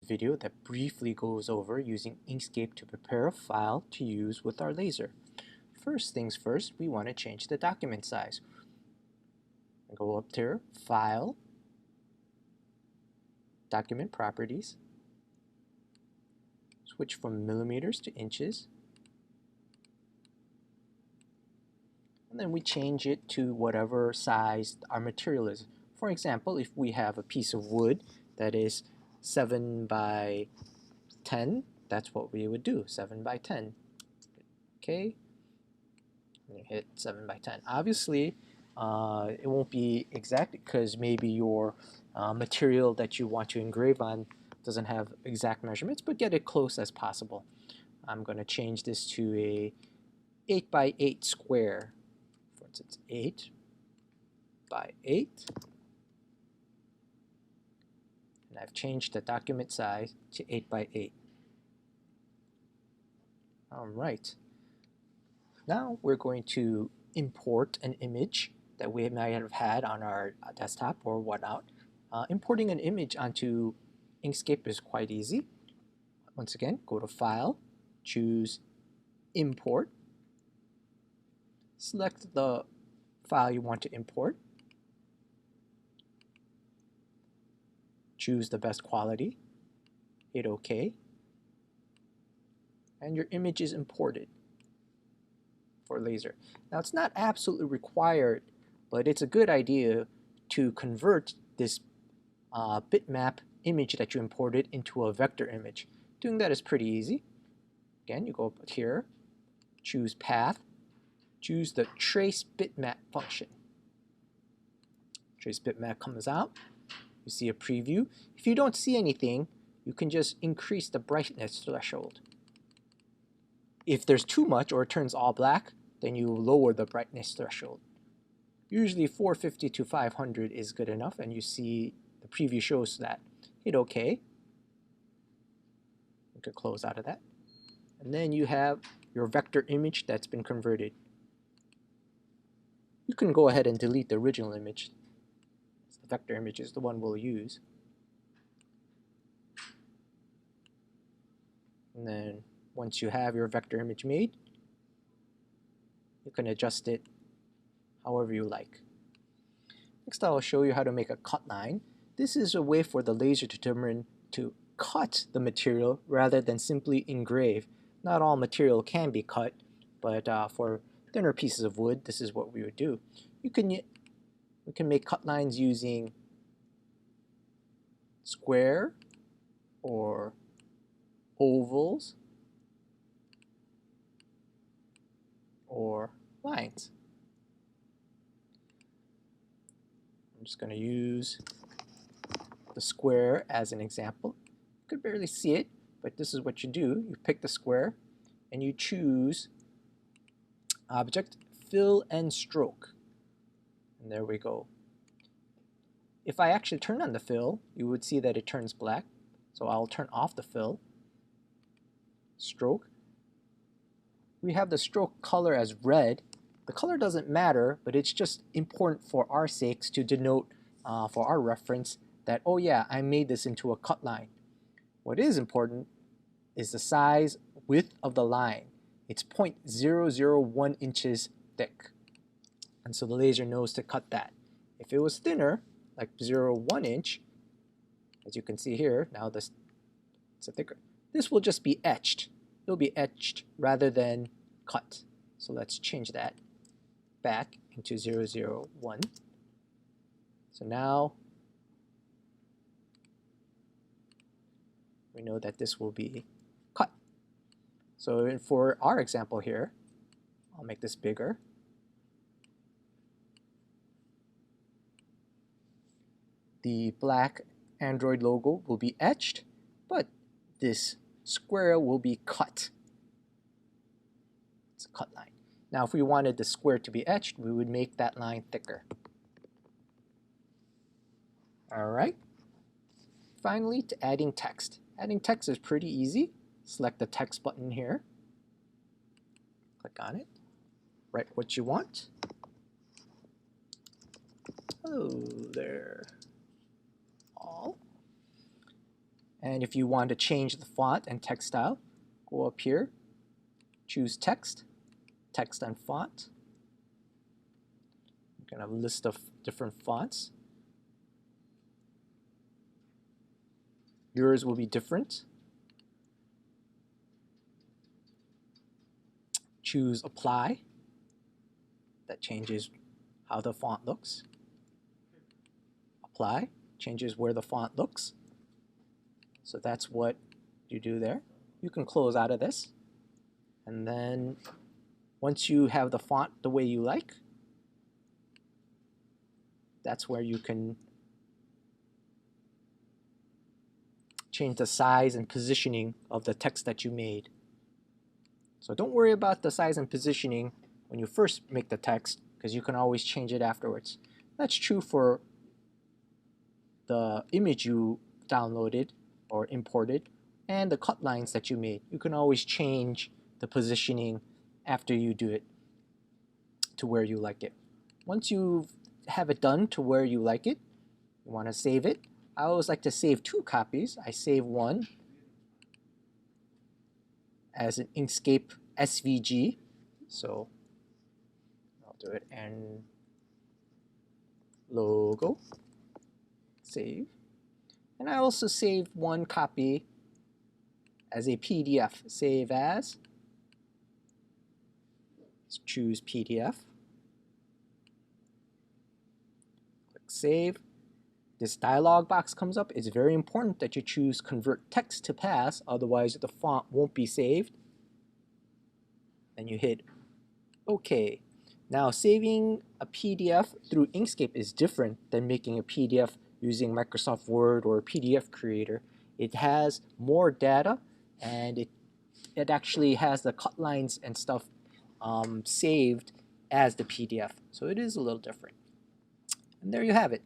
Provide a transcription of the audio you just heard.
video that briefly goes over using Inkscape to prepare a file to use with our laser. First things first, we want to change the document size. Go up here, File, Document Properties, switch from millimeters to inches, and then we change it to whatever size our material is. For example, if we have a piece of wood that is 7 by 10, that's what we would do, 7 by 10. Okay, and you hit 7 by 10. Obviously, it won't be exact because maybe your material that you want to engrave on doesn't have exact measurements, but get it close as possible. I'm going to change this to a 8 by 8 square. For instance, 8 by 8. And I've changed the document size to 8 by 8. All right. Now we're going to import an image that we might have had on our desktop or whatnot. Importing an image onto Inkscape is quite easy. Once again, go to File, choose Import, select the file you want to import, choose the best quality, hit OK, and your image is imported for laser. Now it's not absolutely required, but it's a good idea to convert this bitmap image that you imported into a vector image. Doing that is pretty easy. Again, you go up here, choose Path, choose the Trace Bitmap function. Trace Bitmap comes out. You see a preview. If you don't see anything, you can just increase the brightness threshold. If there's too much or it turns all black, then you lower the brightness threshold. Usually 450 to 500 is good enough, and you see the preview shows that. Hit OK. You can close out of that. And then you have your vector image that's been converted. You can go ahead and delete the original image. The vector image is the one we'll use. And then once you have your vector image made, you can adjust it however you like. Next, I'll show you how to make a cut line. This is a way for the laser to determine to cut the material rather than simply engrave. Not all material can be cut, but for thinner pieces of wood, this is what we would do. We can make cut lines using square or ovals or lines. I'm just going to use the square as an example. You could barely see it, but this is what you do. You pick the square and you choose Object, Fill and Stroke. And there we go. If I actually turn on the fill, you would see that it turns black. So I'll turn off the fill. Stroke. We have the stroke color as red. The color doesn't matter, but it's just important for our sakes to denote for our reference that, oh yeah, I made this into a cut line. What is important is the size, width of the line. It's 0.001 inches thick. And so the laser knows to cut that. If it was thinner, like 0.1 inch, as you can see here, now it's a thicker. This will just be etched. It'll be etched rather than cut. So let's change that back into 0.001. So now we know that this will be cut. So for our example here, I'll make this bigger. The black Android logo will be etched, but this square will be cut. It's a cut line. Now if we wanted the square to be etched, we would make that line thicker. Alright. Finally, to adding text. Adding text is pretty easy. Select the text button here. Click on it. Write what you want. Hello there, all. And if you want to change the font and text style, go up here, choose text, text and font. You can have a list of different fonts. Yours will be different. Choose apply. That changes how the font looks. Apply changes where the font looks. So that's what you do there. You can close out of this. And then once you have the font the way you like, that's where you can change the size and positioning of the text that you made. So don't worry about the size and positioning when you first make the text, because you can always change it afterwards. That's true for the image you downloaded or imported and the cut lines that you made. You can always change the positioning after you do it to where you like it. Once you have it done to where you like it, you want to save it. I always like to save 2 copies. I save one as an Inkscape SVG. So I'll do it, and logo, save. And I also save one copy as a PDF. Save as. Let's choose PDF. Click Save. This dialog box comes up. It's very important that you choose Convert Text to Pass, otherwise the font won't be saved. Then you hit OK. Now, saving a PDF through Inkscape is different than making a PDF using Microsoft Word or a PDF Creator. It has more data, and it actually has the cut lines and stuff saved as the PDF. So it is a little different. And there you have it.